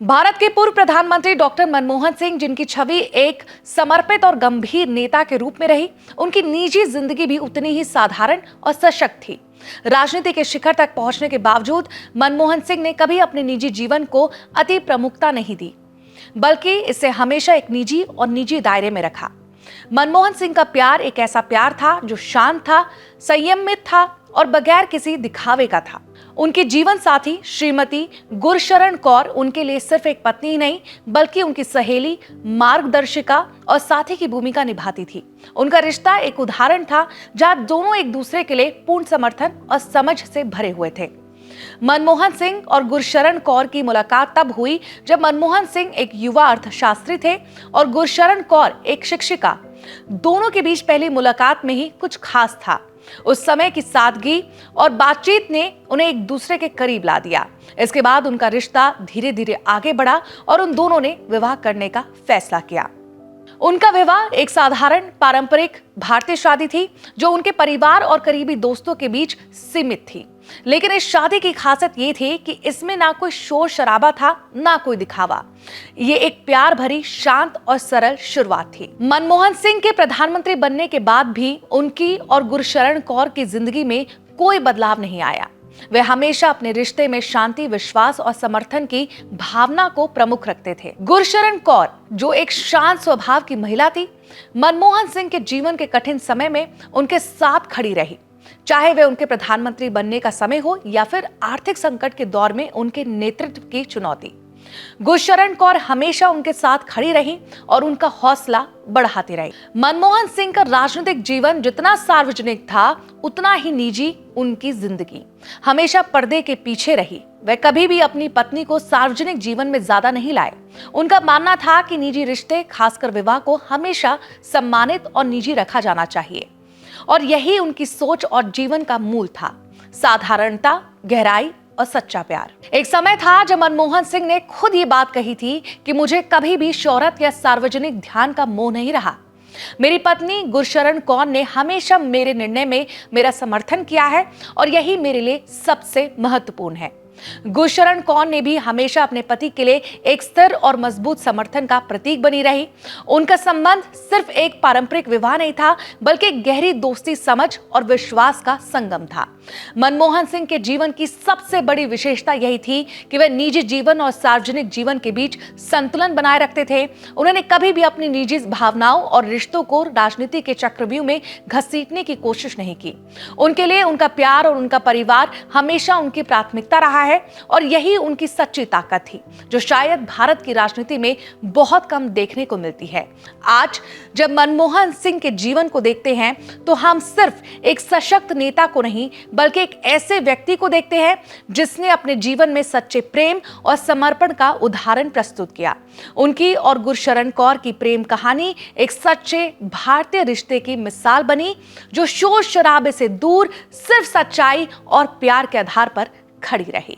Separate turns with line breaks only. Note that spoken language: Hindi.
भारत के पूर्व प्रधानमंत्री डॉक्टर मनमोहन सिंह, जिनकी छवि एक समर्पित और गंभीर नेता के रूप में रही, उनकी निजी जिंदगी भी उतनी ही साधारण और सशक्त थी। राजनीति के शिखर तक पहुंचने के बावजूद मनमोहन सिंह ने कभी अपने निजी जीवन को अति प्रमुखता नहीं दी, बल्कि इसे हमेशा एक निजी दायरे में रखा। मनमोहन सिंह का प्यार एक ऐसा प्यार था जो शांत था, संयमित था और बगैर किसी दिखावे का था। उनकी जीवन साथी श्रीमती गुरशरण कौर उनके लिए सिर्फ एक पत्नी ही नहीं, बल्कि उनकी सहेली, मार्गदर्शिका और साथी की भूमिका निभाती थी। उनका रिश्ता एक उदाहरण था जहां दोनों एक दूसरे के लिए पूर्ण समर्थन और समझ से भरे हुए थे। मनमोहन सिंह और गुरशरण कौर की मुलाकात तब हुई जब मनमोहन सिंह एक युवा अर्थशास्त्री थे और गुरशरण कौर एक शिक्षिका। दोनों के बीच पहली मुलाकात में ही कुछ खास था। उस समय की सादगी और बातचीत ने उन्हें एक दूसरे के करीब ला दिया। इसके बाद उनका रिश्ता धीरे धीरे आगे बढ़ा और उन दोनों ने विवाह करने का फैसला किया। उनका विवाह एक साधारण पारंपरिक भारतीय शादी थी, जो उनके परिवार और करीबी दोस्तों के बीच सीमित थी। लेकिन इस शादी की खासियत ये थी कि इसमें ना कोई शोर शराबा था, ना कोई दिखावा। ये एक प्यार भरी, शांत और सरल शुरुआत थी। मनमोहन सिंह के प्रधानमंत्री बनने के बाद भी उनकी और गुरशरण कौर की जिंदगी में कोई बदलाव नहीं आया। वे हमेशा अपने रिश्ते में शांति, विश्वास और समर्थन की भावना को प्रमुख रखते थे। गुरशरण कौर, जो एक शांत स्वभाव की महिला थी, मनमोहन सिंह के जीवन के कठिन समय में उनके साथ खड़ी रही, चाहे वे उनके प्रधानमंत्री बनने का समय हो या फिर आर्थिक संकट के दौर में उनके नेतृत्व की चुनौती। गुरशरण कौर हमेशा उनके साथ खड़ी रही और उनका हौसला बढ़ाती रही। मनमोहन सिंह का राजनीतिक जीवन जितना सार्वजनिक था, उतना ही निजी उनकी जिंदगी हमेशा पर्दे के पीछे रही। वे कभी भी अपनी पत्नी को सार्वजनिक जीवन में ज्यादा नहीं लाए। उनका मानना था कि निजी रिश्ते, खासकर विवाह को हमेशा सम्मानित और निजी रखा जाना चाहिए, और यही उनकी सोच और जीवन का मूल था। साधारणता, गहराई और सच्चा प्यार। एक समय था जब मनमोहन सिंह ने खुद ये बात कही थी कि मुझे कभी भी शोहरत या सार्वजनिक ध्यान का मोह नहीं रहा। मेरी पत्नी गुरशरण कौर ने हमेशा मेरे निर्णय में मेरा समर्थन किया है और यही मेरे लिए सबसे महत्वपूर्ण है। गुरशरण कौर ने भी हमेशा अपने पति के लिए एक स्थिर और मजबूत समर्थन का प्रतीक बनी रही। उनका संबंध सिर्फ एक पारंपरिक विवाह नहीं था, बल्कि गहरी दोस्ती, समझ और विश्वास का संगम था। मनमोहन सिंह के जीवन की सबसे बड़ी विशेषता यही थी कि वे निजी जीवन और सार्वजनिक जीवन के बीच संतुलन बनाए रखते थे। उन्होंने कभी भी अपनी निजी भावनाओं और रिश्तों को राजनीति के चक्रव्यूह में घसीटने की कोशिश नहीं की। उनके लिए उनका प्यार और उनका परिवार हमेशा उनकी प्राथमिकता रहा है, और यही उनकी सच्ची ताकत थी, जो शायद भारत की राजनीति में बहुत कम देखने को मिलती है। आज जब मनमोहन सिंह के जीवन को देखते हैं, तो हम सिर्फ एक सशक्त नेता को नहीं, बल्कि एक ऐसे व्यक्ति को देखते हैं जिसने अपने जीवन में सच्चे प्रेम और समर्पण का उदाहरण प्रस्तुत किया। उनकी और गुरशरण कौर की प्रेम कहानी एक सच्चे भारतीय रिश्ते की मिसाल बनी, जो शोर शराबे से दूर सिर्फ सच्चाई और प्यार के आधार पर खड़ी रही।